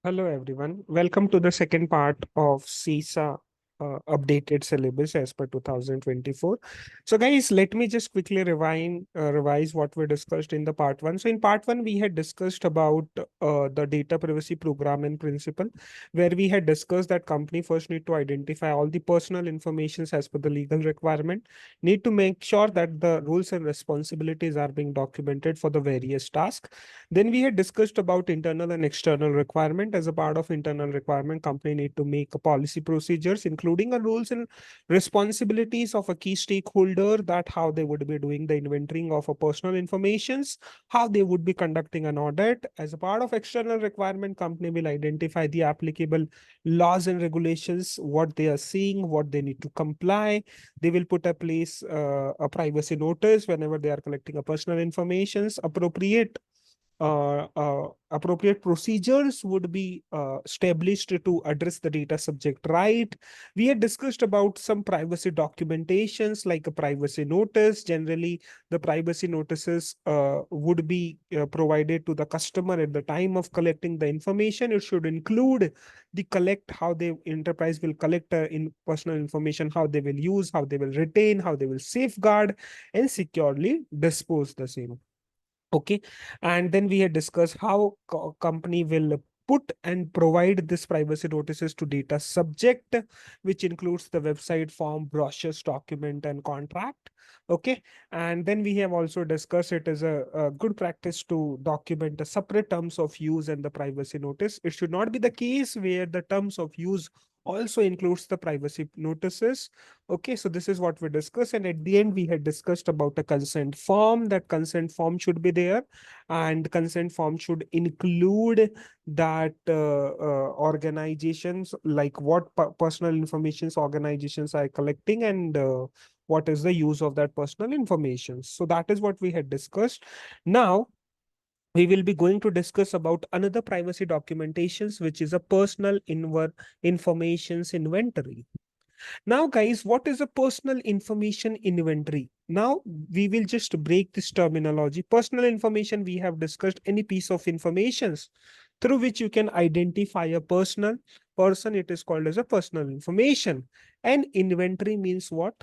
Hello everyone. Welcome to the second part of CISA updated syllabus as per 2024. So guys, let me just quickly revise what we discussed in the part one. So in part one, we had discussed about the data privacy program and principle, where we had discussed that company first need to identify all the personal informations as per the legal requirement, need to make sure that the rules and responsibilities are being documented for the various tasks. Then we had discussed about internal and external requirement. As a part of internal requirement, company need to make a policy procedures, including a rules and responsibilities of a key stakeholder, that how they would be doing the inventorying of a personal informations, how they would be conducting an audit. As a part of external requirement, company will identify the applicable laws and regulations, what they are seeing, what they need to comply. They will put a place a privacy notice whenever they are collecting a personal informations. Appropriate procedures would be established to address the data subject right. We had discussed about some privacy documentations like a privacy notice. Generally, the privacy notices would be provided to the customer at the time of collecting the information. It should include the collect, how the enterprise will collect in personal information, how they will use, how they will retain, how they will safeguard and securely dispose the same. Okay. And then we had discussed how company will put and provide this privacy notices to data subject, which includes the website, form, brochures, document, and contract. Okay. And then we have also discussed it as a good practice to document the separate terms of use and the privacy notice. It should not be the case where the terms of use also includes the privacy notices. Okay, so this is what we discussed. And at the end, we had discussed about a consent form. That consent form should be there, and consent form should include that organizations, like what personal informations organizations are collecting, and what is the use of that personal information. So that is what we had discussed. Now, we will be going to discuss about another privacy documentations, which is a personal informations inventory. Now, guys, what is a personal information inventory? Now, we will just break this terminology. Personal information, we have discussed any piece of informations through which you can identify a person. It is called as a personal information. And inventory means what?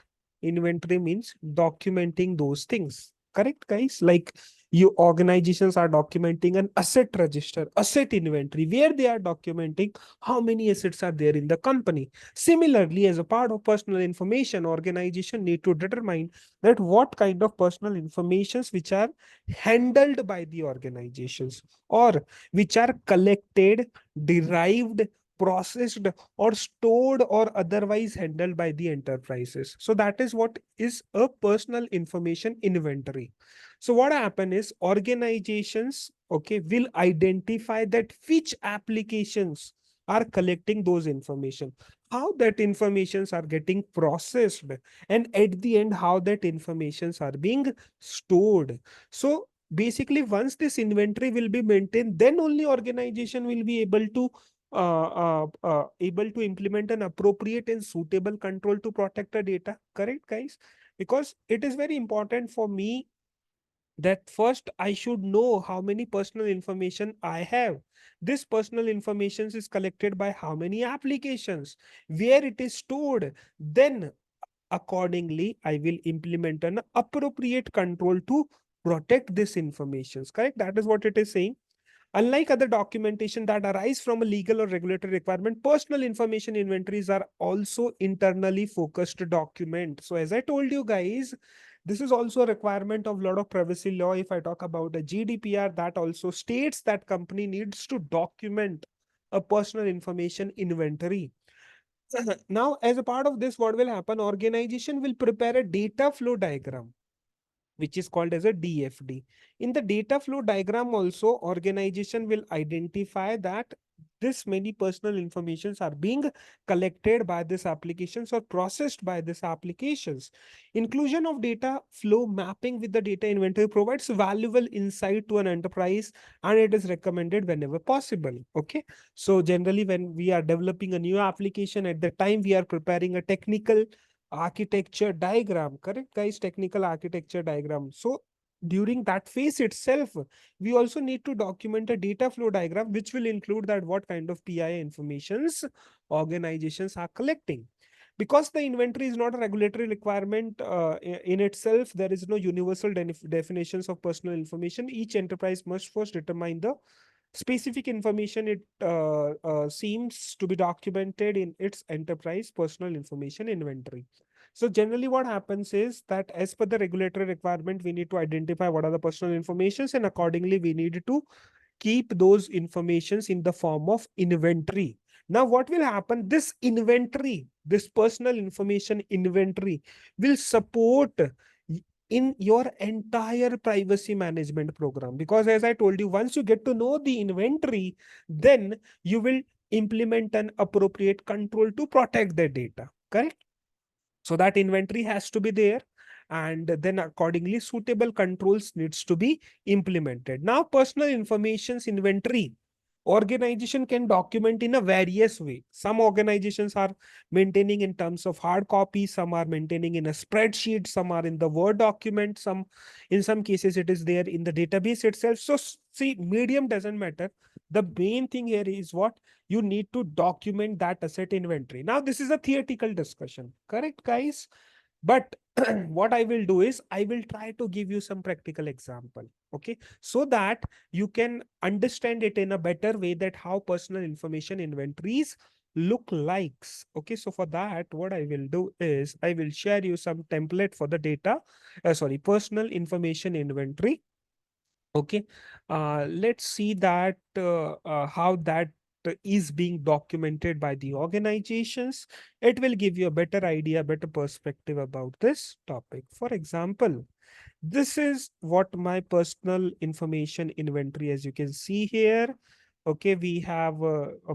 Inventory means documenting those things. Correct, guys? Like, you organizations are documenting an asset register, asset inventory, where they are documenting how many assets are there in the company. Similarly, as a part of personal information, organization need to determine that what kind of personal informations which are handled by the organizations, or which are collected, derived, processed, or stored, or otherwise handled by the enterprises. So that is what is a personal information inventory. So what happen is organizations, okay, will identify that which applications are collecting those information, how that informations are getting processed, and at the end how that informations are being stored. So basically, once this inventory will be maintained, then only organization will be able to implement an appropriate and suitable control to protect the data. Correct, guys? Because it is very important for me that first I should know how many personal information I have. This personal information is collected by how many applications, where it is stored. Then accordingly, I will implement an appropriate control to protect this information. Correct? That is what it is saying. Unlike other documentation that arise from a legal or regulatory requirement, personal information inventories are also internally focused document. So as I told you guys, this is also a requirement of a lot of privacy law. If I talk about the GDPR, that also states that company needs to document a personal information inventory. Now, as a part of this, what will happen? Organization will prepare a data flow diagram, which is called as a DFD. In the data flow diagram also, organization will identify that this many personal informations are being collected by this applications or processed by this applications. Inclusion of data flow mapping with the data inventory provides valuable insight to an enterprise, and it is recommended whenever possible. Okay. So generally, when we are developing a new application, at the time we are preparing a technical architecture diagram. Correct, guys? Technical architecture diagram. So during that phase itself, we also need to document a data flow diagram, which will include that what kind of PI informations organizations are collecting. Because the inventory is not a regulatory requirement in itself, there is no universal definitions of personal information. Each enterprise must first determine the specific information it seems to be documented in its enterprise personal information inventory. So generally what happens is that as per the regulatory requirement, we need to identify what are the personal informations, and accordingly we need to keep those informations in the form of inventory. Now what will happen, this inventory, this personal information inventory will support in your entire privacy management program, because as I told you, once you get to know the inventory, then you will implement an appropriate control to protect the data, correct? So that inventory has to be there, and then accordingly suitable controls needs to be implemented. Now personal information's inventory organization can document in a various way. Some organizations are maintaining in terms of hard copy, some are maintaining in a spreadsheet, some are in the Word document, some in some cases it is there in the database itself. So see, medium doesn't matter. The main thing here is what you need to document that asset inventory. Now this is a theoretical discussion, correct guys? But what I will do is I will try to give you some practical example, okay, so that you can understand it in a better way, that how personal information inventories look likes. Okay, so for that what I will do is I will share you some template for the data, sorry, personal information inventory. Okay, let's see that how that is being documented by the organizations. It will give you a better idea, better perspective about this topic. For example, this is what my personal information inventory, as you can see here. Okay, we have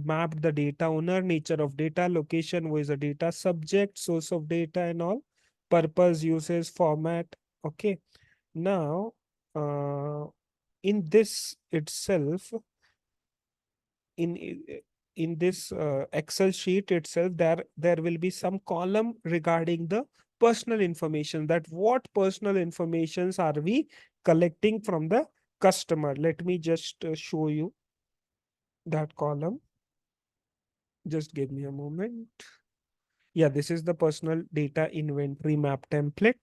mapped the data owner, nature of data, location, who is a data subject, source of data and all, purpose, uses, format. Okay, now uh, in this itself, in in this Excel sheet itself, there will be some column regarding the personal information, that what personal informations are we collecting from the customer. Let me just show you that column. Just give me a moment. Yeah, this is the personal data inventory map template.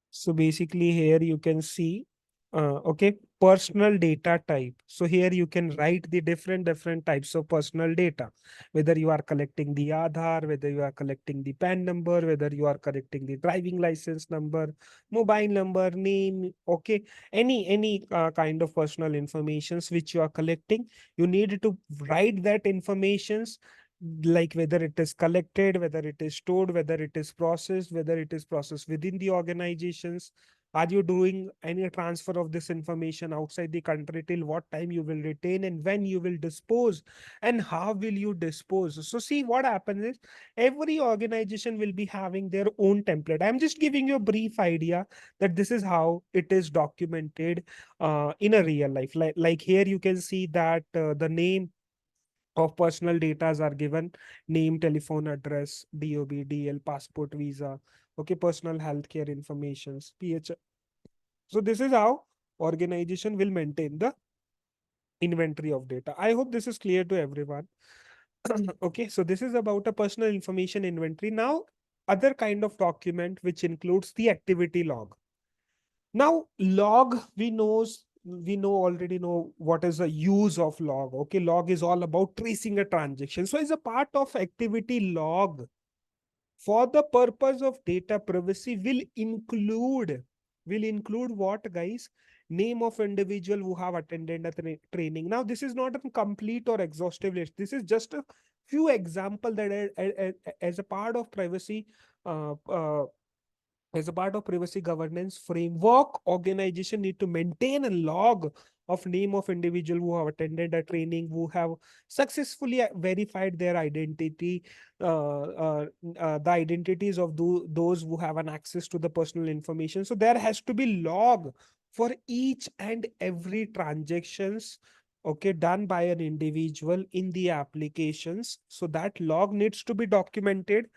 So basically here you can see, okay, personal data type. So here you can write the different types of personal data, whether you are collecting the Aadhaar, whether you are collecting the PAN number, whether you are collecting the driving license number, mobile number, name, okay, any kind of personal informations which you are collecting, you need to write that informations, like whether it is collected, whether it is stored, whether it is processed, whether it is processed within the organizations. Are you doing any transfer of this information outside the country? Till what time you will retain, and when you will dispose, and how will you dispose? So see, what happens is every organization will be having their own template. I'm just giving you a brief idea that this is how it is documented in a real life. Like here you can see that the name of personal data are given: name, telephone, address, DOB, DL, passport, visa, okay, personal healthcare informations, PH. So this is how organization will maintain the inventory of data. I hope this is clear to everyone. Okay, so this is about a personal information inventory. Now, other kind of document which includes the activity log. Now, log, we already know what is the use of log. Okay, log is all about tracing a transaction. So as a part of activity log, for the purpose of data privacy, will include what, guys? Name of individual who have attended a training. Now, this is not a complete or exhaustive list. This is just a few example that as a part of privacy, uh, uh, as a part of privacy governance framework, organization need to maintain a log of name of individual who have attended a training, who have successfully verified their identity, the identities of those who have an access to the personal information. So there has to be log for each and every transactions, okay, done by an individual in the applications. So that log needs to be documented.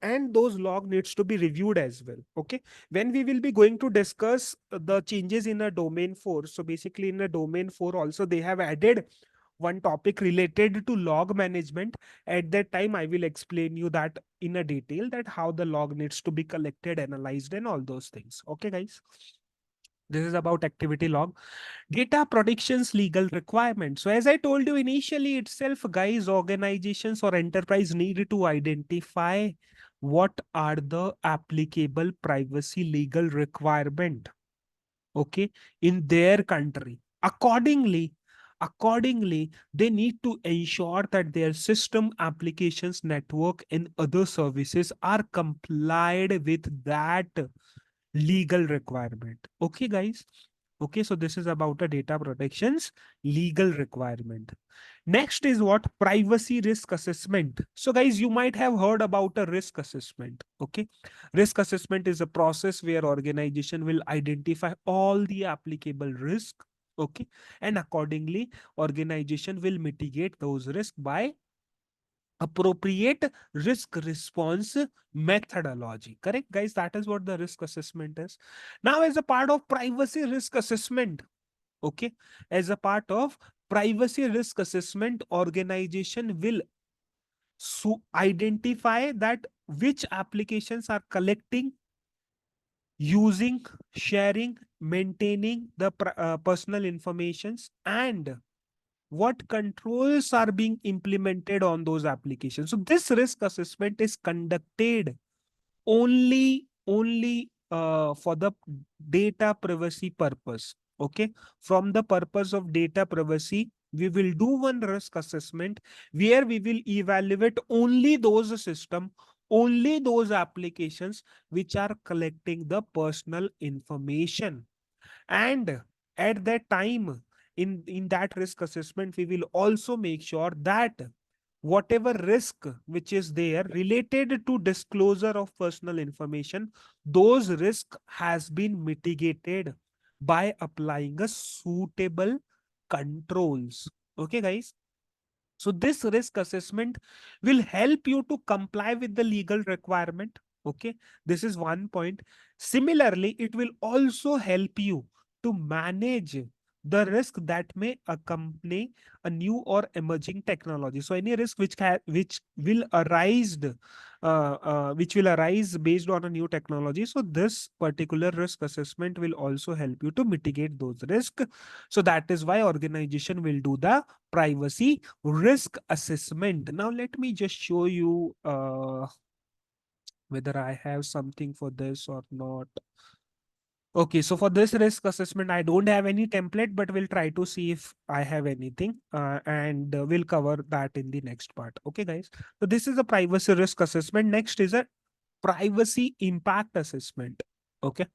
and those log needs to be reviewed as well. Okay, when we will be going to discuss the changes in a domain 4, so basically in a domain 4 also they have added one topic related to log management. At that time I will explain you that in a detail, that how the log needs to be collected, analyzed, and all those things. Okay guys, this is about activity log. Data protections legal requirements. So as I told you initially itself, guys, organizations or enterprise need to identify what are the applicable privacy legal requirement, okay, in their country. Accordingly, they need to ensure that their system, applications, network, and other services are complied with that legal requirement. Okay guys, okay, so this is about a data protections legal requirement. Next is what? Privacy risk assessment. So guys, you might have heard about a risk assessment. Okay, risk assessment is a process where organization will identify all the applicable risk, okay, and accordingly organization will mitigate those risks by appropriate risk response methodology. Correct guys, that is what the risk assessment is. Now as a part of privacy risk assessment, okay, as a part of privacy risk assessment, organization will identify that which applications are collecting, using, sharing, maintaining the personal informations, and what controls are being implemented on those applications. So this risk assessment is conducted only for the data privacy purpose. Okay, from the purpose of data privacy, we will do one risk assessment where we will evaluate only those system, only those applications which are collecting the personal information. And at that time, in that risk assessment, we will also make sure that whatever risk which is there related to disclosure of personal information, those risk has been mitigated by applying a suitable controls. Okay guys, so this risk assessment will help you to comply with the legal requirement. Okay, this is one point. Similarly, it will also help you to manage the risk that may accompany a new or emerging technology. So any risk which will arise based on a new technology. So this particular risk assessment will also help you to mitigate those risks. So that is why organization will do the privacy risk assessment. Now let me just show you whether I have something for this or not. Okay, so for this risk assessment, I don't have any template, but we'll try to see if I have anything, and we'll cover that in the next part. Okay, guys. So this is a privacy risk assessment. Next is a privacy impact assessment. Okay.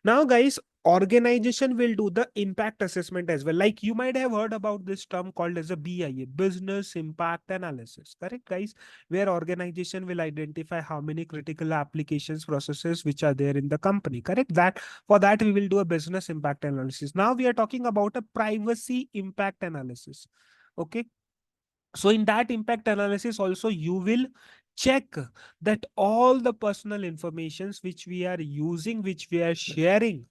Now, guys, organization will do the impact assessment as well. Like you might have heard about this term called as a BIA, business impact analysis. Correct, guys? Where organization will identify how many critical applications, processes which are there in the company. Correct? That for that we will do a business impact analysis. Now we are talking about a privacy impact analysis. Okay. So in that impact analysis also you will check that all the personal informations which we are using, which we are sharing,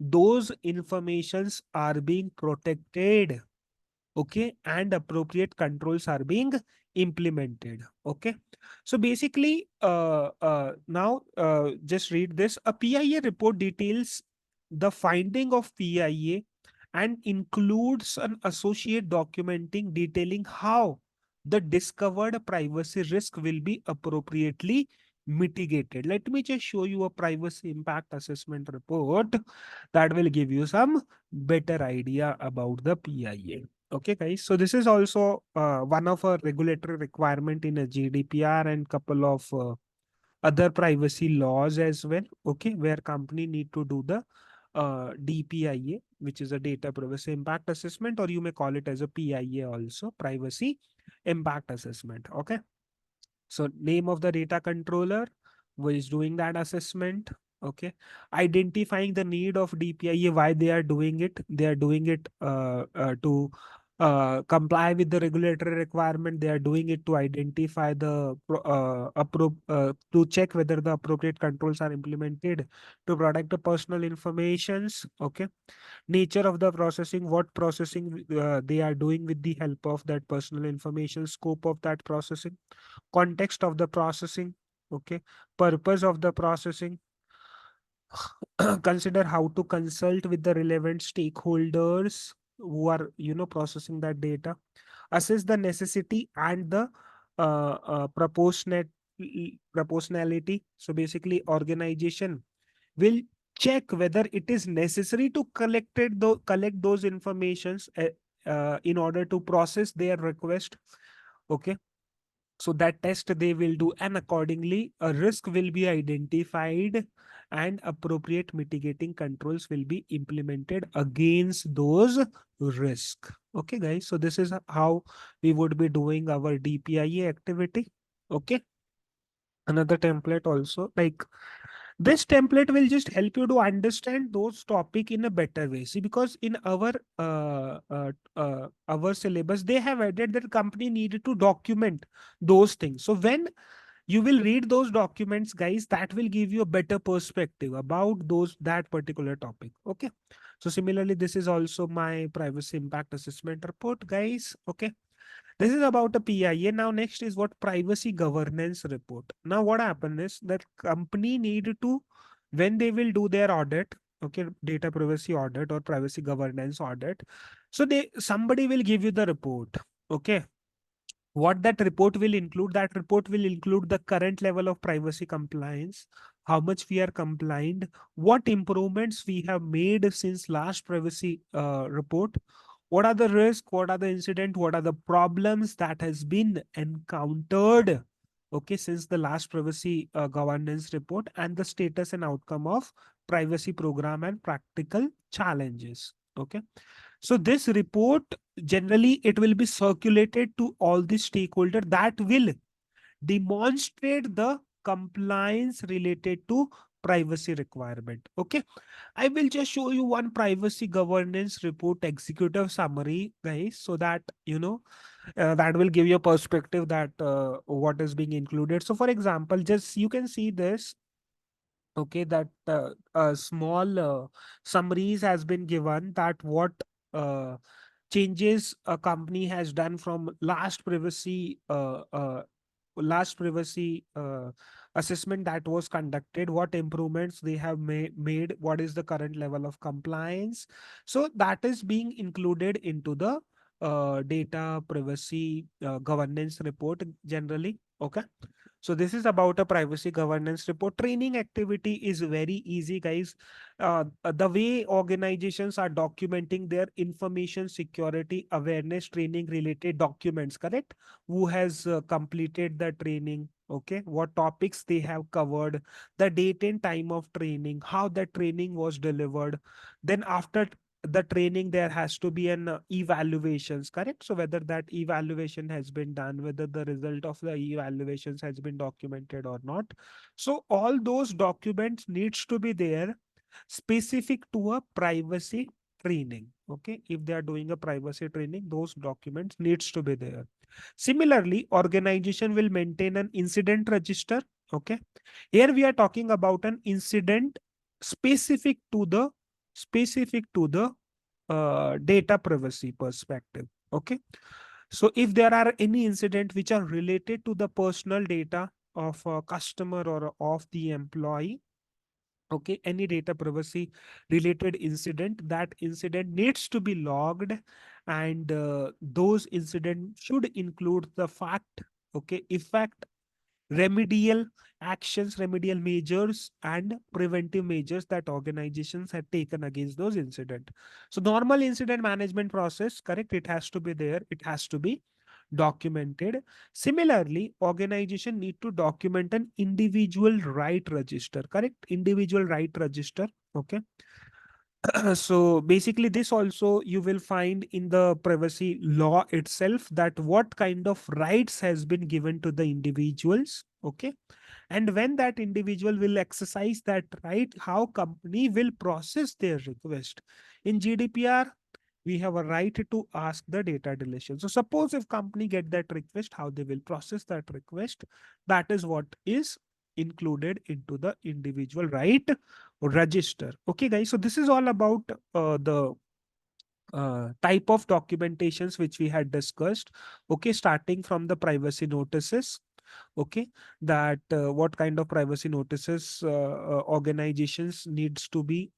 those informations are being protected, okay, and appropriate controls are being implemented. Okay, so basically now just read this. A PIA report details the finding of PIA and includes an associate documenting detailing how the discovered privacy risk will be appropriately mitigated. Let me just show you a privacy impact assessment report that will give you some better idea about the PIA. Okay, guys. So this is also one of a regulatory requirement in a GDPR and couple of other privacy laws as well. Okay, where company need to do the DPIA, which is a data privacy impact assessment, or you may call it as a PIA also, privacy impact assessment. Okay. So name of the data controller who is doing that assessment. Okay. Identifying the need of DPIA, why they are doing it. They are doing it to comply with the regulatory requirement. They are doing it to identify to check whether the appropriate controls are implemented to protect the personal informations. Okay, nature of the processing, what processing they are doing with the help of that personal information, scope of that processing, context of the processing. Okay, purpose of the processing. Consider how to consult with the relevant stakeholders who are processing that data. Assess the necessity and the proportionality. So basically organization will check whether it is necessary to collect those informations in order to process their request. Okay, so that test they will do, and accordingly a risk will be identified and appropriate mitigating controls will be implemented against those risk. Okay guys, so this is how we would be doing our DPIA activity. Okay, another template also, like, this template will just help you to understand those topic in a better way. See, because in our syllabus they have added that company needed to document those things. So when you will read those documents, guys, that will give you a better perspective about that particular topic. Okay, so similarly this is also my privacy impact assessment report, guys. Okay, this is about a PIA. Now next is what privacy governance report. Now what happened is that company need to, when they will do their audit, okay, data privacy audit or privacy governance audit, so somebody will give you the report. Okay, what that report will include, that report will include the current level of privacy compliance, how much we are compliant, what improvements we have made since last privacy report, what are the risks, what are the incident, what are the problems that has been encountered, okay, since the last privacy governance report, and the status and outcome of privacy program and practical challenges. Okay, so this report, generally it will be circulated to all the stakeholder that will demonstrate the compliance related to privacy requirement. Okay, I will just show you one privacy governance report executive summary, guys, so that that will give you a perspective that what is being included. So for example, just you can see this. Okay, that small summaries has been given, that what uh, changes a company has done from last privacy assessment that was conducted, what improvements they have made, what is the current level of compliance. So that is being included into the data privacy governance report generally. Okay, so this is about a privacy governance report. Training activity is very easy, guys. The way organizations are documenting their information security awareness training related documents, correct? Who has completed the training? Okay, what topics they have covered, the date and time of training, how the training was delivered. Then after the training there has to be an evaluations, correct? So whether that evaluation has been done, whether the result of the evaluations has been documented or not. So all those documents needs to be there, specific to a privacy training. Okay, if they are doing a privacy training, those documents needs to be there. Similarly, organization will maintain an incident register. Okay, here we are talking about an incident specific to the data privacy perspective. Okay, so if there are any incident which are related to the personal data of a customer or of the employee, okay, any data privacy related incident, that incident needs to be logged, and those incidents should include the fact, okay, effect, remedial actions, remedial measures, and preventive measures that organizations had taken against those incident. So normal incident management process, correct, it has to be there, it has to be documented. Similarly, organization need to document an individual right register, correct, individual right register. Okay, so basically this also you will find in the privacy law itself, that what kind of rights has been given to the individuals. Okay, and when that individual will exercise that right, how company will process their request. In GDPR, we have a right to ask the data deletion. So suppose if company get that request, how they will process that request, that is what is included into the individual right register. Okay, guys. So this is all about the type of documentations which we had discussed. Okay, starting from the privacy notices. Okay, that what kind of privacy notices organizations needs to be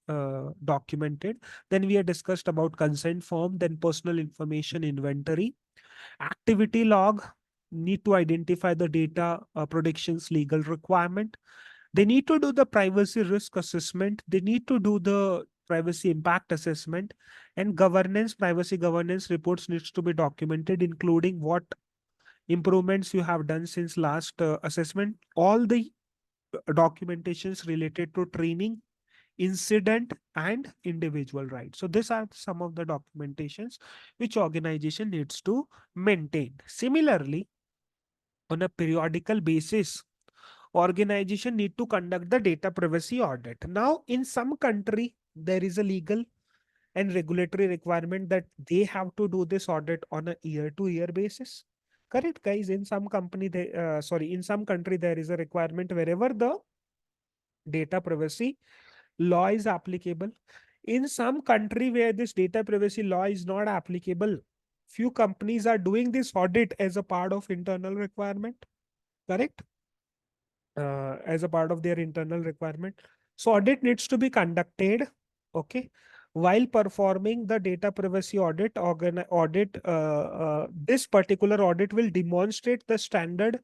documented. Then we had discussed about consent form, then personal information inventory, activity log, need to identify the data protections legal requirement. They need to do the privacy risk assessment. They need to do the privacy impact assessment, and governance, privacy governance reports needs to be documented, including what improvements you have done since last assessment, all the documentations related to training, incident, and individual rights. So these are some of the documentations which organization needs to maintain. Similarly, on a periodical basis, organization need to conduct the data privacy audit. Now, in some country, there is a legal and regulatory requirement that they have to do this audit on a year to year basis. Correct, guys. In some company, in some country, there is a requirement wherever the data privacy law is applicable. In some country where this data privacy law is not applicable, few companies are doing this audit as a part of internal requirement. Correct, as a part of their internal requirement. So audit needs to be conducted. Okay. While performing the data privacy this particular audit will demonstrate the standard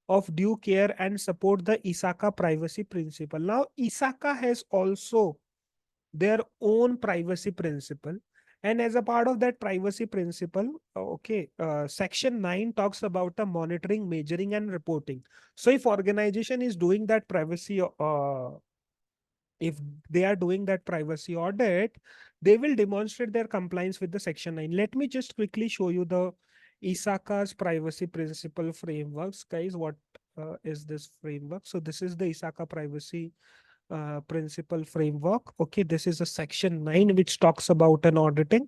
of due care and support the ISACA privacy principle. Now, ISACA has also their own privacy principle. And as a part of that privacy principle, section 9 talks about the monitoring, measuring, and reporting. So if organization is doing that privacy, if they are doing that privacy audit, they will demonstrate their compliance with the section 9. Let me just quickly show you the ISACA's privacy principle frameworks. Guys, what is this framework? So this is the ISACA privacy principle framework. Okay, this is a section 9 which talks about an auditing,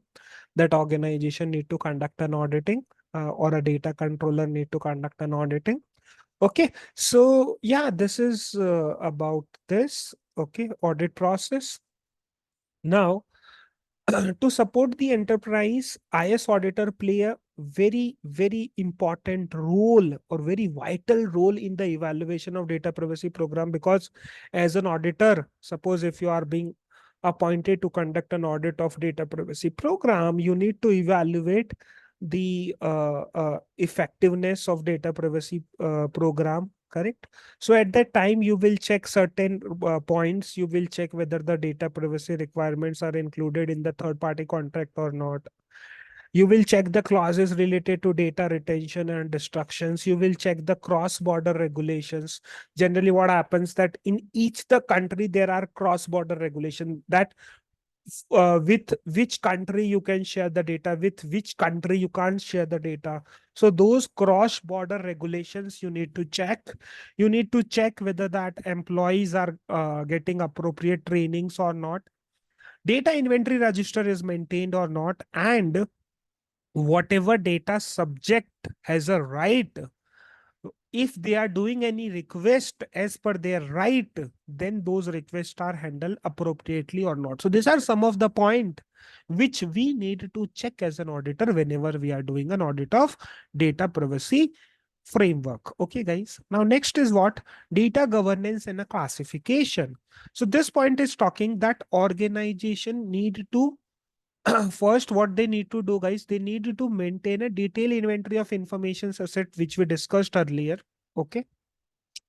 that organization need to conduct an auditing, or a data controller need to conduct an auditing. Okay, so yeah, this is about this. Okay, audit process. Now, to support the enterprise, IS auditor play a very, very important role or very vital role in the evaluation of data privacy program, because as an auditor, suppose if you are being appointed to conduct an audit of data privacy program, you need to evaluate the effectiveness of data privacy program. Correct. So at that time, you will check certain points. You will check whether the data privacy requirements are included in the third party contract or not. You will check the clauses related to data retention and destructions. You will check the cross border regulations. Generally, what happens that in each the country, there are cross border regulation that with which country you can share the data, with which country you can't share the data. So those cross border regulations you need to check. You need to check whether that employees are getting appropriate trainings or not, data inventory register is maintained or not, and whatever data subject has a right, if they are doing any request as per their right, then those requests are handled appropriately or not. So these are some of the point which we need to check as an auditor whenever we are doing an audit of data privacy framework. Okay, guys. Now next is what? Data governance and a classification. So this point is talking that organization need to first, what they need to do, guys, they need to maintain a detailed inventory of information asset, which we discussed earlier. Okay.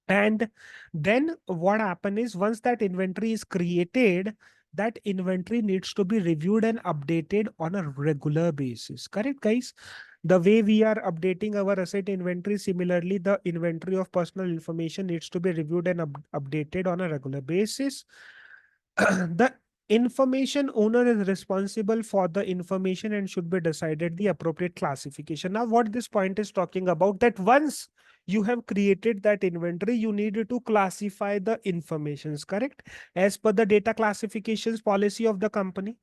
And then what happen is, once that inventory is created, that inventory needs to be reviewed and updated on a regular basis. Correct, guys? The way we are updating our asset inventory, similarly, the inventory of personal information needs to be reviewed and updated on a regular basis. The information owner is responsible for the information and should be decided the appropriate classification. Now, what this point is talking about, that once you have created that inventory, you need to classify the informations, correct? As per the data classifications policy of the company.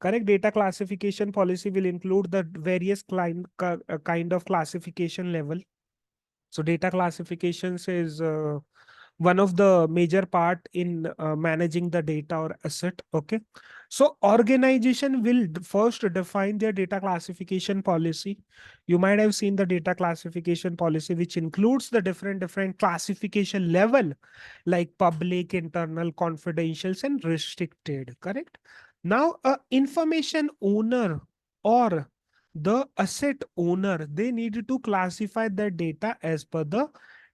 Correct. Data classification policy will include the various kind of classification level. So data classifications is one of the major part in managing the data or asset. Okay, so organization will first define their data classification policy. You might have seen the data classification policy, which includes the different classification level, like public, internal, confidentials, and restricted. Correct. Now a information owner or the asset owner, they need to classify the data as per the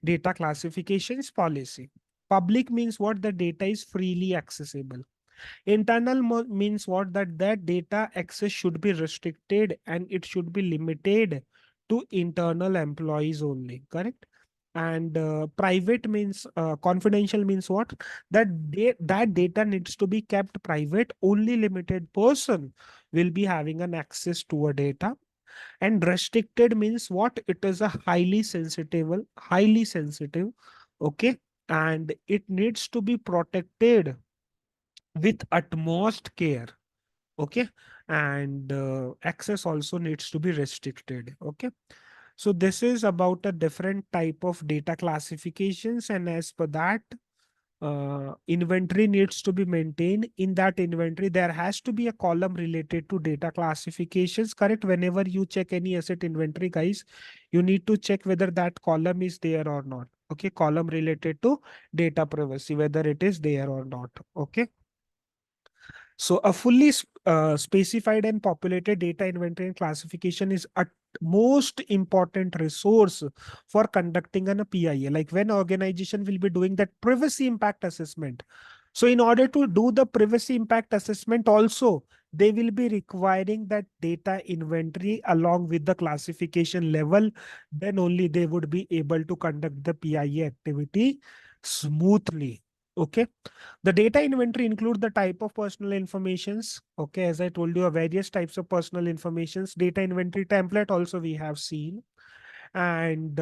data classifications policy. Public means what? The data is freely accessible. Internal means what? That data access should be restricted and it should be limited to internal employees only. Correct. And private means confidential means what? That data needs to be kept private. Only limited person will be having an access to a data. And restricted means what? It is a highly sensitive. Okay, and it needs to be protected with utmost care. Okay, and access also needs to be restricted. Okay, so this is about a different type of data classifications, and as per that, inventory needs to be maintained. In that inventory, there has to be a column related to data classifications. Correct. Whenever you check any asset inventory, guys, you need to check whether that column is there or not. Okay, column related to data privacy, whether it is there or not. Okay, so a fully specified and populated data inventory and classification is a most important resource for conducting an PIA. Like when organization will be doing that privacy impact assessment. So in order to do the privacy impact assessment also, they will be requiring that data inventory along with the classification level. Then only they would be able to conduct the PIA activity smoothly. Okay. The data inventory include the type of personal informations. Okay, as I told you, various types of personal informations. Data inventory template also we have seen, and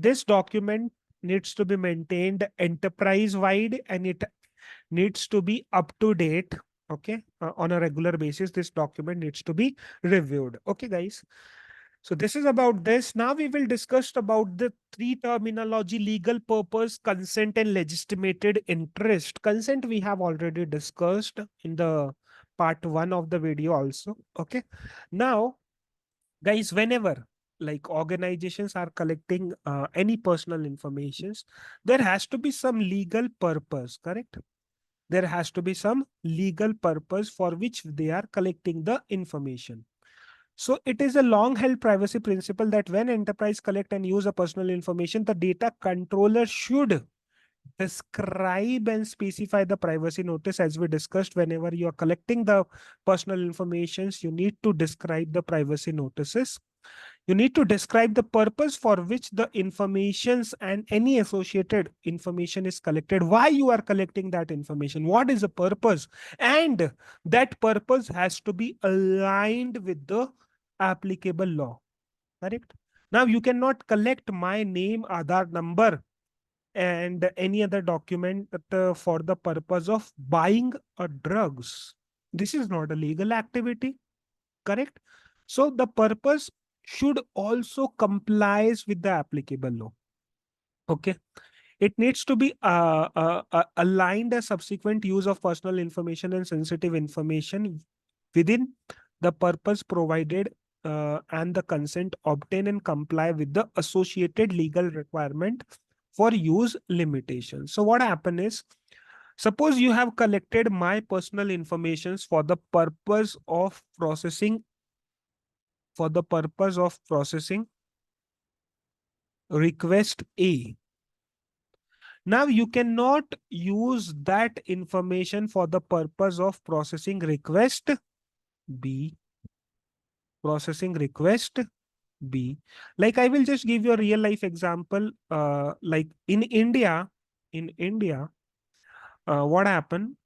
this document needs to be maintained enterprise wide, and it needs to be up to date. Okay, on a regular basis, this document needs to be reviewed. Okay, guys. So this is about this. Now we will discuss about the three terminology: legal purpose, consent, and legitimated interest. Consent we have already discussed in the part one of the video also. Okay. Now, guys, whenever like organizations are collecting any personal informations, there has to be some legal purpose, correct? There has to be some legal purpose for which they are collecting the information. So it is a long held privacy principle that when enterprise collect and use a personal information, the data controller should describe and specify the privacy notice. As we discussed, whenever you are collecting the personal informations, you need to describe the privacy notices. You need to describe the purpose for which the informations and any associated information is collected, why you are collecting that information, what is the purpose, and that purpose has to be aligned with the applicable law. Correct. Now you cannot collect my name, Aadhaar number, and any other document for the purpose of buying drugs. This is not a legal activity. Correct. So the purpose should also complies with the applicable law. Okay. It needs to be aligned as subsequent use of personal information and sensitive information within the purpose provided, and the consent obtain and comply with the associated legal requirement for use limitation. So what happen is, suppose you have collected my personal informations for the purpose of processing request A. Now you cannot use that information for the purpose of processing request B. Processing request B. Like I will just give you a real life example. Like in India, what happened?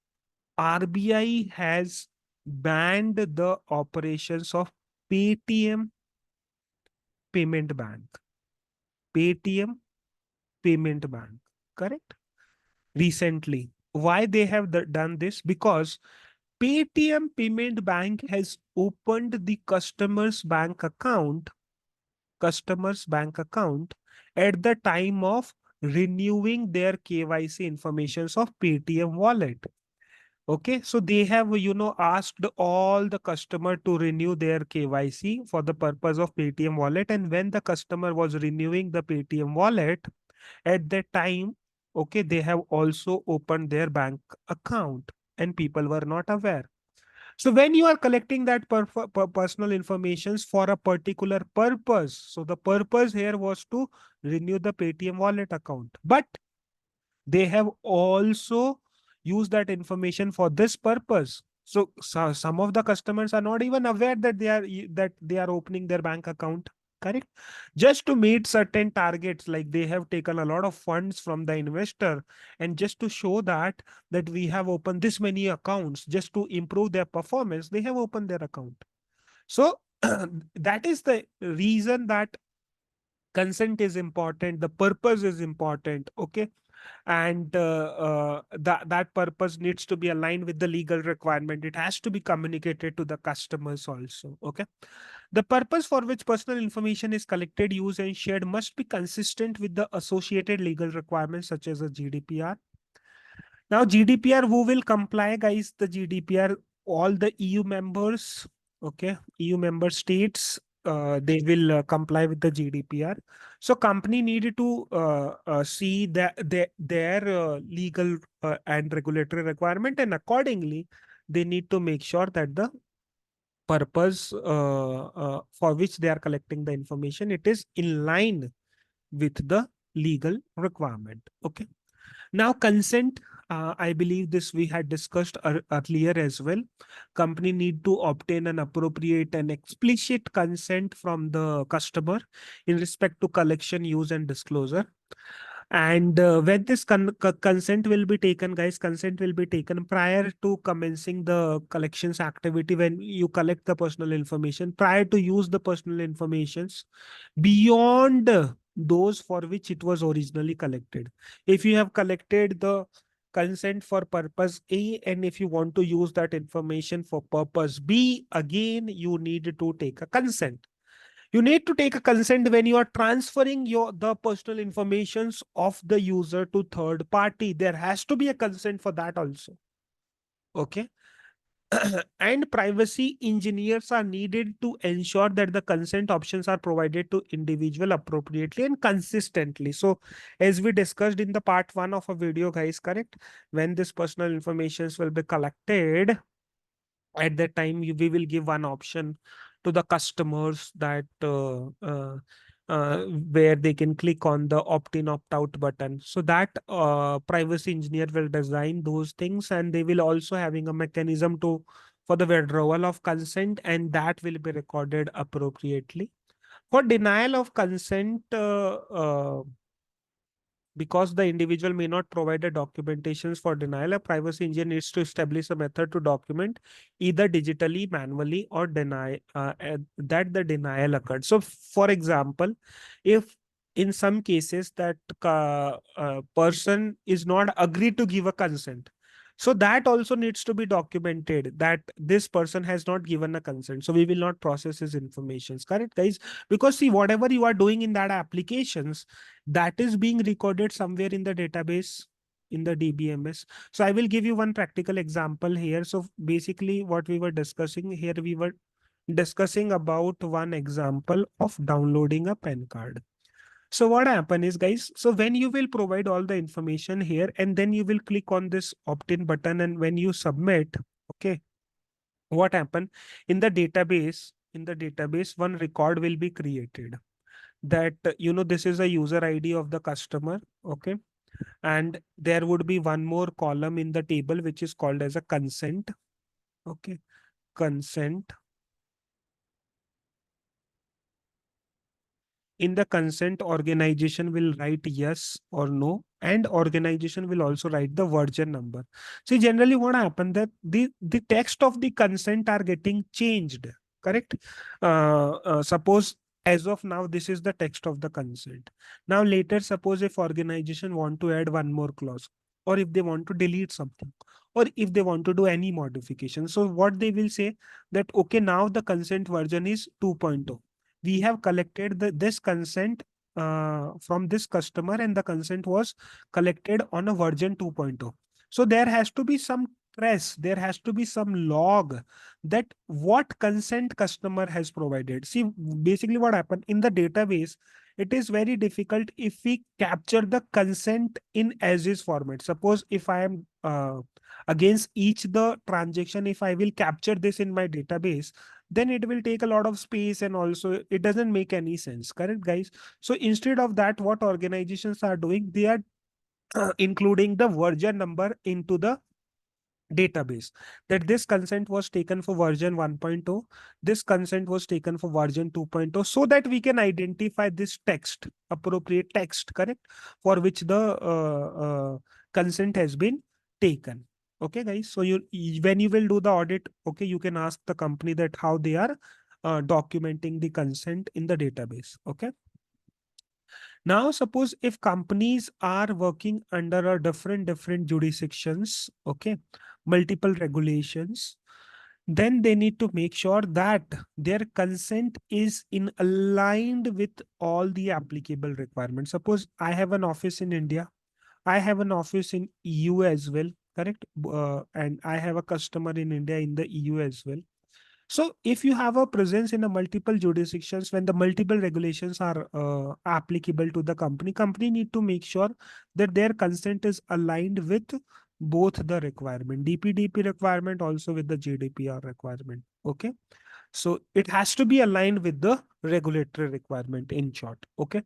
RBI has banned the operations of Paytm Payment Bank. Paytm Payment Bank. Correct? Recently. Why they have done this? Because Paytm Payment Bank has opened the customer's bank account at the time of renewing their KYC informations of Paytm wallet. Okay, so they have, asked all the customer to renew their KYC for the purpose of Paytm wallet. And when the customer was renewing the Paytm wallet at that time, okay, they have also opened their bank account and people were not aware. So when you are collecting that personal informations for a particular purpose, so the purpose here was to renew the Paytm wallet account, but they have also used that information for this purpose. So some of the customers are not even aware that they are opening their bank account, correct, just to meet certain targets, like they have taken a lot of funds from the investor, and just to show that we have opened this many accounts, just to improve their performance, they have opened their account. So that is the reason that consent is important, the purpose is important, okay, and that purpose needs to be aligned with the legal requirement. It has to be communicated to the customers also, okay. The purpose for which personal information is collected, used, and shared must be consistent with the associated legal requirements such as a GDPR. Now, GDPR, who will comply, guys? The GDPR, all the EU members, okay, EU member states, they will comply with the GDPR. So, company needed to see that their legal and regulatory requirement, and accordingly, they need to make sure that the purpose for which they are collecting the information, it is in line with the legal requirement. Okay. Now, consent, I believe this we had discussed earlier as well. Company need to obtain an appropriate and explicit consent from the customer in respect to collection, use, and disclosure. And when this consent will be taken, guys, consent will be taken prior to commencing the collections activity. When you collect the personal information, prior to use the personal informations beyond those for which it was originally collected. If you have collected the consent for purpose A, and if you want to use that information for purpose B, again, you need to take a consent. You need to take a consent when you are transferring the personal informations of the user to third party. There has to be a consent for that also. Okay. And privacy engineers are needed to ensure that the consent options are provided to individual appropriately and consistently. So as we discussed in the part 1 of a video, guys, correct, when this personal informations will be collected, at that time we will give one option to the customers that where they can click on the opt-in opt-out button, so that privacy engineer will design those things, and they will also having a mechanism to for the withdrawal of consent, and that will be recorded appropriately. For denial of consent, because the individual may not provide the documentations for denial, a privacy engineer needs to establish a method to document either digitally, manually, or deny that the denial occurred. So, for example, if in some cases that person is not agreed to give a consent, so that also needs to be documented that this person has not given a consent. So we will not process his informations. Correct, guys? Because see, whatever you are doing in that applications, that is being recorded somewhere in the database, in the DBMS. So I will give you one practical example here. So basically what we were discussing here, we were discussing about one example of downloading a PAN card. So what happen is, guys, so when you will provide all the information here, and then you will click on this opt-in button, and when you submit, okay, what happen in the database, one record will be created that, this is a user ID of the customer, okay, and there would be one more column in the table which is called as a consent, okay, consent. In the consent, organization will write yes or no, and organization will also write the version number. See, generally what happened that the text of the consent are getting changed, correct? Suppose as of now, this is the text of the consent. Now later, suppose if organization want to add one more clause, or if they want to delete something, or if they want to do any modification. So what they will say that, okay, now the consent version is 2.0. We have collected this consent from this customer, and the consent was collected on a version 2.0. So there has to be some trace, there has to be some log that what consent customer has provided. See, basically what happened in the database, it is very difficult if we capture the consent in as is format. Suppose if I am against each the transaction, if I will capture this in my database, then it will take a lot of space, and also it doesn't make any sense. Correct, guys? So instead of that, what organizations are doing, they are including the version number into the database, that this consent was taken for version 1.0, this consent was taken for version 2.0, so that we can identify this text, appropriate text, correct, for which the consent has been taken. Okay, guys, so when you will do the audit, okay, you can ask the company that how they are documenting the consent in the database. Okay, now suppose if companies are working under a different jurisdictions, okay, multiple regulations, then they need to make sure that their consent is in aligned with all the applicable requirements. Suppose I have an office in India, I have an office in EU as well, correct, and I have a customer in India in the EU as well. So if you have a presence in a multiple jurisdictions, when the multiple regulations are applicable to the company, company need to make sure that their consent is aligned with both the requirement, DPDP requirement, also with the GDPR requirement. Okay. So it has to be aligned with the regulatory requirement, in short. Okay.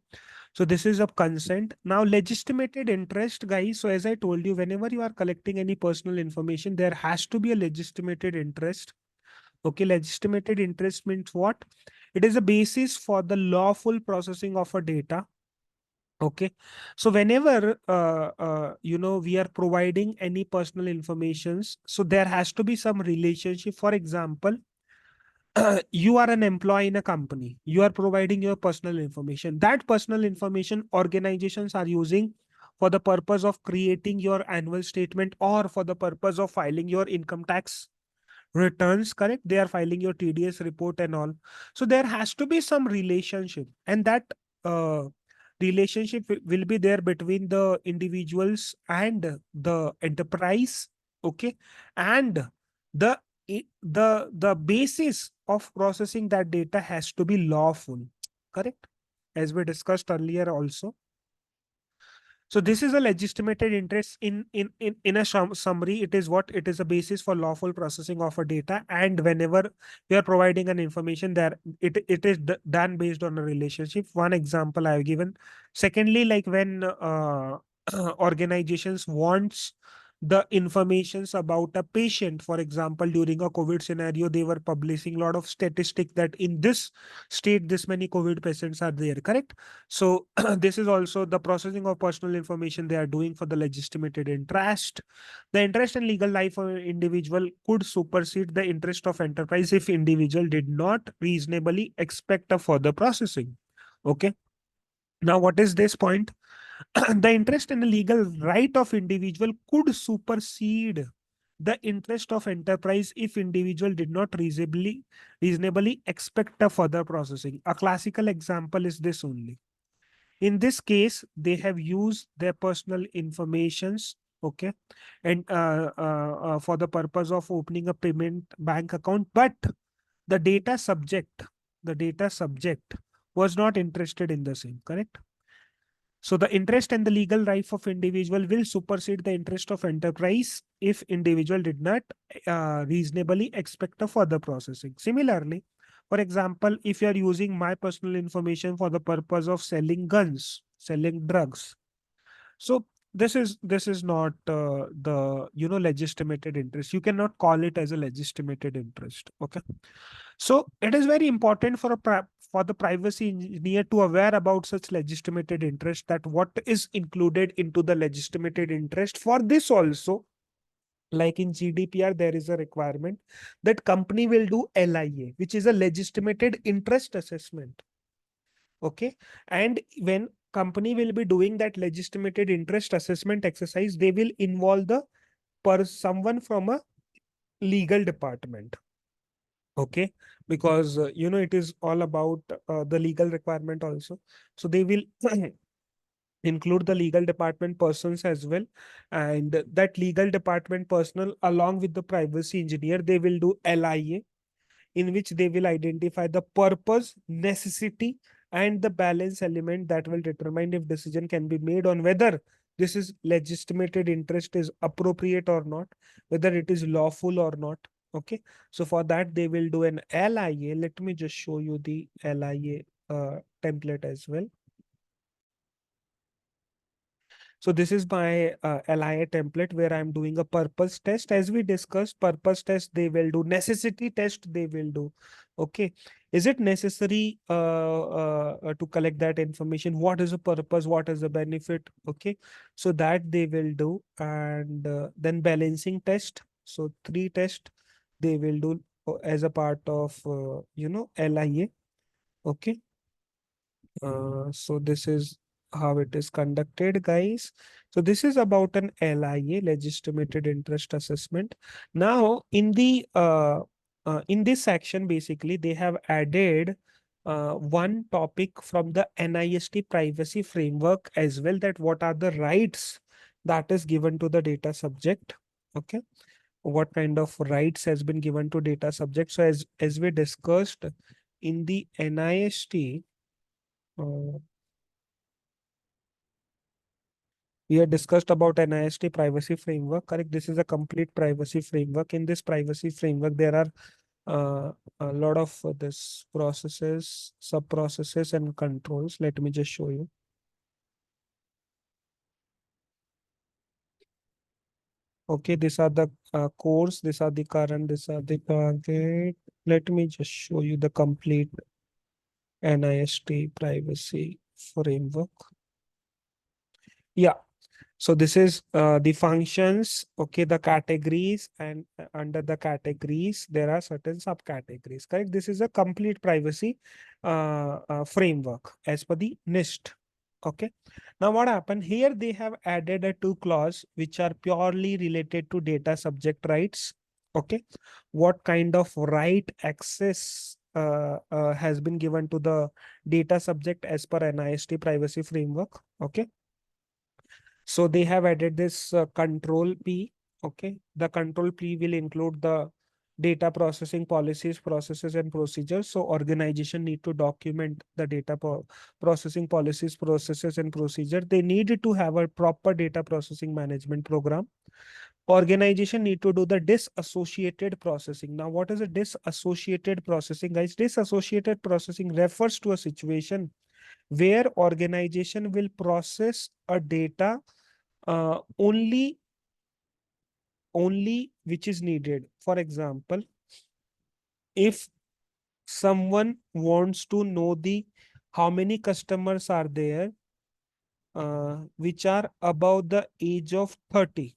So this is a consent. Now, legitimated interest, guys. So as I told you, whenever you are collecting any personal information, there has to be a legitimated interest. Okay, legitimated interest means what? It is a basis for the lawful processing of a data. Okay, so whenever we are providing any personal informations, so there has to be some relationship. For example, you are an employee in a company, you are providing your personal information. That personal information organizations are using for the purpose of creating your annual statement, or for the purpose of filing your income tax returns, correct, they are filing your TDS report and all. So there has to be some relationship, and that uh, relationship will be there between the individuals and the enterprise. Okay, and the the basis of processing that data has to be lawful, correct, as we discussed earlier also. So this is a legitimated interest in a summary. It is what? It is a basis for lawful processing of a data. And whenever we are providing an information there, it is done based on a relationship. One example I have given. Secondly, like when organizations wants the informations about a patient, for example, during a COVID scenario, they were publishing a lot of statistics that in this state, this many COVID patients are there, correct? So this is also the processing of personal information they are doing for the legitimated interest. The interest in legal life of an individual could supersede the interest of enterprise if individual did not reasonably expect a further processing. Okay. Now, what is this point? The interest in the legal right of individual could supersede the interest of enterprise if individual did not reasonably expect a further processing. A classical example is this only. In this case, they have used their personal informations, okay, and for the purpose of opening a payment bank account, but the data subject, the data subject was not interested in the same, correct? So the interest and the legal right of individual will supersede the interest of enterprise if individual did not reasonably expect a further processing. Similarly, for example, if you are using my personal information for the purpose of selling guns, selling drugs, so this is not the legitimated interest. You cannot call it as a legitimated interest. Okay, so it is very important for for the privacy engineer to aware about such legitimated interest, that what is included into the legitimated interest. For this also, like in GDPR, there is a requirement that company will do LIA, which is a legitimated interest assessment. Okay, and when company will be doing that legitimated interest assessment exercise, they will involve the someone from a legal department. Okay, because it is all about the legal requirement also. So they will include the legal department persons as well, and that legal department personnel along with the privacy engineer, they will do LIA, in which they will identify the purpose, necessity, and the balance element that will determine if decision can be made on whether this is legitimated interest is appropriate or not, whether it is lawful or not. Okay, so for that they will do an LIA. Let me just show you the LIA template as well. So this is my LIA template where I'm doing a purpose test. As we discussed, purpose test they will do, necessity test they will do. Okay, is it necessary to collect that information? What is the purpose? What is the benefit? Okay, so that they will do, and then balancing test. So three tests they will do as a part of LIA. Okay, so this is how it is conducted, guys. So this is about an LIA, legitimated interest assessment. Now, in this section, basically, they have added one topic from the NIST privacy framework as well. That what are the rights that is given to the data subject? Okay, what kind of rights has been given to data subject? So as we discussed in the NIST. Uh, we had discussed about NIST privacy framework, correct? This is a complete privacy framework. In this privacy framework, there are a lot of this processes, sub processes, and controls. Let me just show you. Okay, these are the cores, these are the current, these are the target. Let me just show you the complete NIST privacy framework. Yeah. So this is the functions, okay, the categories, and under the categories, there are certain subcategories, correct? This is a complete privacy framework as per the NIST. Okay. Now what happened here, they have added a two clause which are purely related to data subject rights. Okay. What kind of right access has been given to the data subject as per NIST privacy framework? Okay. So they have added this control P. Okay. The control P will include the data processing policies, processes, and procedures. So organization need to document the data processing policies, processes, and procedure. They need to have a proper data processing management program. Organization need to do the disassociated processing. Now, what is a disassociated processing, guys? Disassociated processing refers to a situation where organization will process a data only which is needed. For example, if someone wants to know the how many customers are there which are above the age of 30.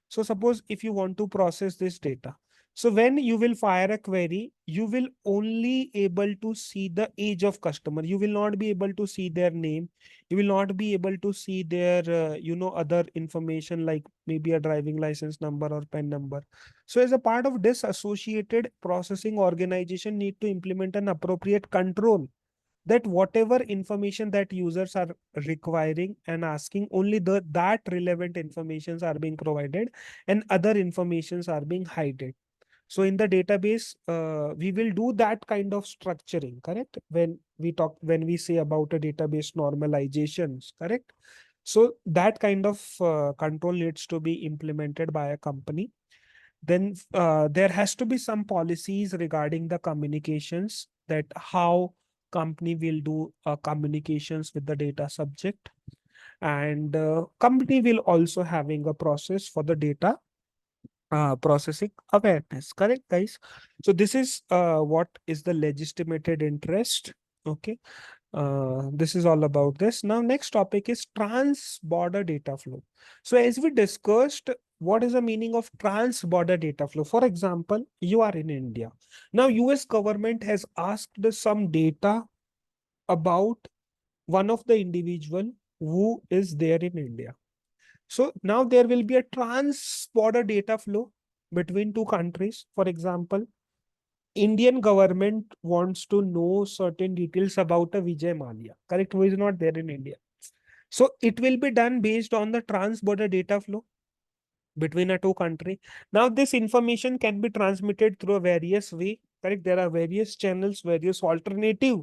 So suppose if you want to process this data, so when you will fire a query, you will only able to see the age of customer. You will not be able to see their name. You will not be able to see their, other information like maybe a driving license number or PAN number. So as a part of disassociated processing, organization need to implement an appropriate control that whatever information that users are requiring and asking, only that relevant informations are being provided and other informations are being hidden. So in the database, we will do that kind of structuring, correct? When we say about a database normalizations, correct? So that kind of control needs to be implemented by a company. Then there has to be some policies regarding the communications, that how company will do communications with the data subject, and company will also having a process for the data processing awareness, correct, guys? So this is what is the legitimated interest. Okay, this is all about this. Now, next topic is trans-border data flow. So as we discussed, what is the meaning of trans-border data flow? For example, you are in India. Now, US government has asked some data about one of the individual who is there in India. So now there will be a trans-border data flow between two countries. For example, Indian government wants to know certain details about a Vijay Mallya, correct, who is not there in India. So it will be done based on the trans-border data flow between a two country. Now this information can be transmitted through a various way, correct? There are various channels, various alternative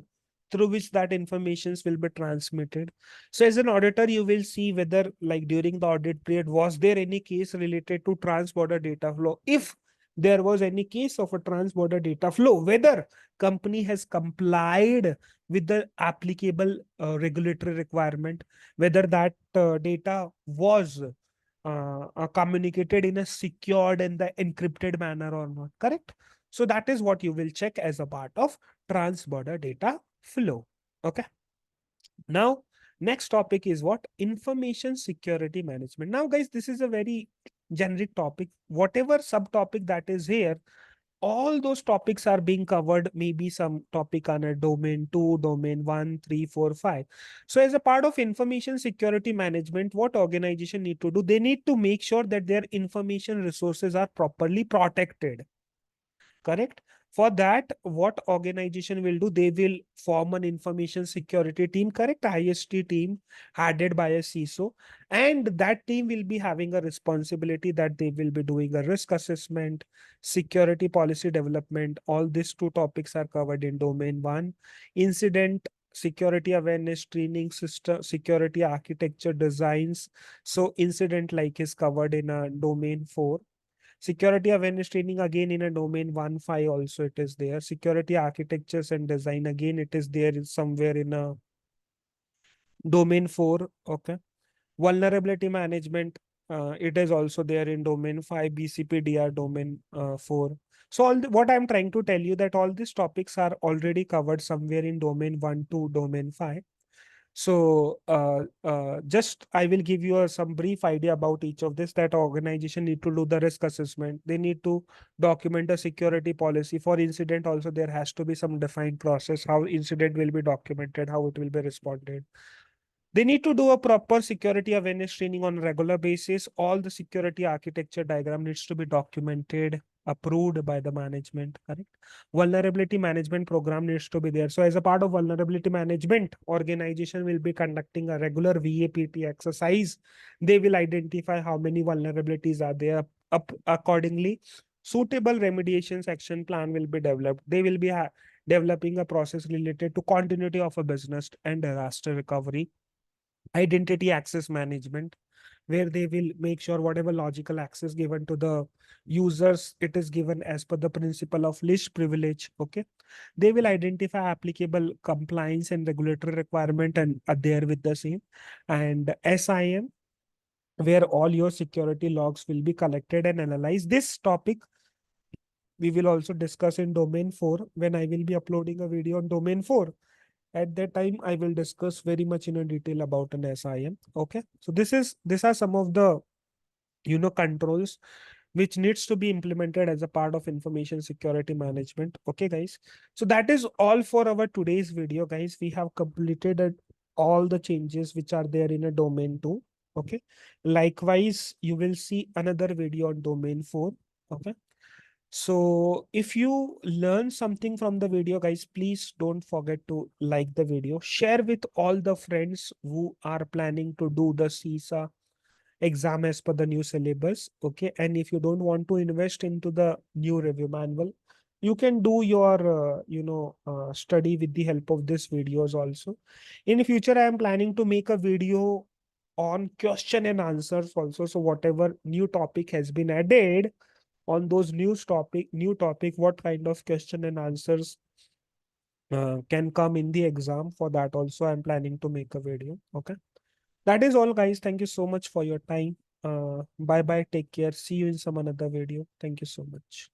through which that informations will be transmitted. So as an auditor, you will see whether like during the audit period, was there any case related to trans-border data flow? If there was any case of a trans-border data flow, whether company has complied with the applicable regulatory requirement, whether that data was communicated in a secured and the encrypted manner or not, correct? So that is what you will check as a part of trans-border data flow. Okay. Now, next topic is what? Information security management. Now, guys, this is a very generic topic. Whatever subtopic that is here, all those topics are being covered, maybe some topic on a domain 2, domain 1, 3, 4, 5. So as a part of information security management, what organization need to do? They need to make sure that their information resources are properly protected. Correct. For that, what organization will do? They will form an information security team, correct? IST team headed by a CISO. And that team will be having a responsibility that they will be doing a risk assessment, security policy development. All these two topics are covered in domain 1. Incident security awareness training, system security architecture designs. So incident like is covered in a domain 4. Security awareness training again in a domain 1.5 also it is there. Security architectures and design again it is there somewhere in a domain 4. Okay. Vulnerability management, it is also there in domain 5. BCPDR domain 4. So what I'm trying to tell you that all these topics are already covered somewhere in domain 1 to domain 5. So just I will give you some brief idea about each of this. That organization need to do the risk assessment. They need to document a security policy. For incident also there has to be some defined process, how incident will be documented, how it will be responded. They need to do a proper security awareness training on a regular basis. All the security architecture diagram needs to be documented, approved by the management, correct? Vulnerability management program needs to be there. So as a part of vulnerability management, organization will be conducting a regular VAPT exercise. They will identify how many vulnerabilities are there. Accordingly, suitable remediation action plan will be developed. They will be developing a process related to continuity of a business and disaster recovery. Identity access management, where they will make sure whatever logical access given to the users, it is given as per the principle of least privilege. Okay. They will identify applicable compliance and regulatory requirement and adhere with the same. And SIM, where all your security logs will be collected and analyzed. This topic we will also discuss in domain 4 when I will be uploading a video on domain 4. At that time, I will discuss very much in a detail about an SIM. Okay. So these are some of the controls which needs to be implemented as a part of information security management. Okay, guys. So that is all for our today's video, guys. We have completed all the changes which are there in a domain 2. Okay. Likewise, you will see another video on domain 4. Okay. So if you learn something from the video, guys, please don't forget to like the video, share with all the friends who are planning to do the CISA exam as per the new syllabus. Okay. And if you don't want to invest into the new review manual, you can do your, study with the help of these videos also. In the future, I am planning to make a video on question and answers also. So whatever new topic has been added, on those new topic, what kind of question and answers can come in the exam. For that also I'm planning to make a video. Okay, that is all, guys. Thank you so much for your time. Bye bye, take care, see you in some another video. Thank you so much.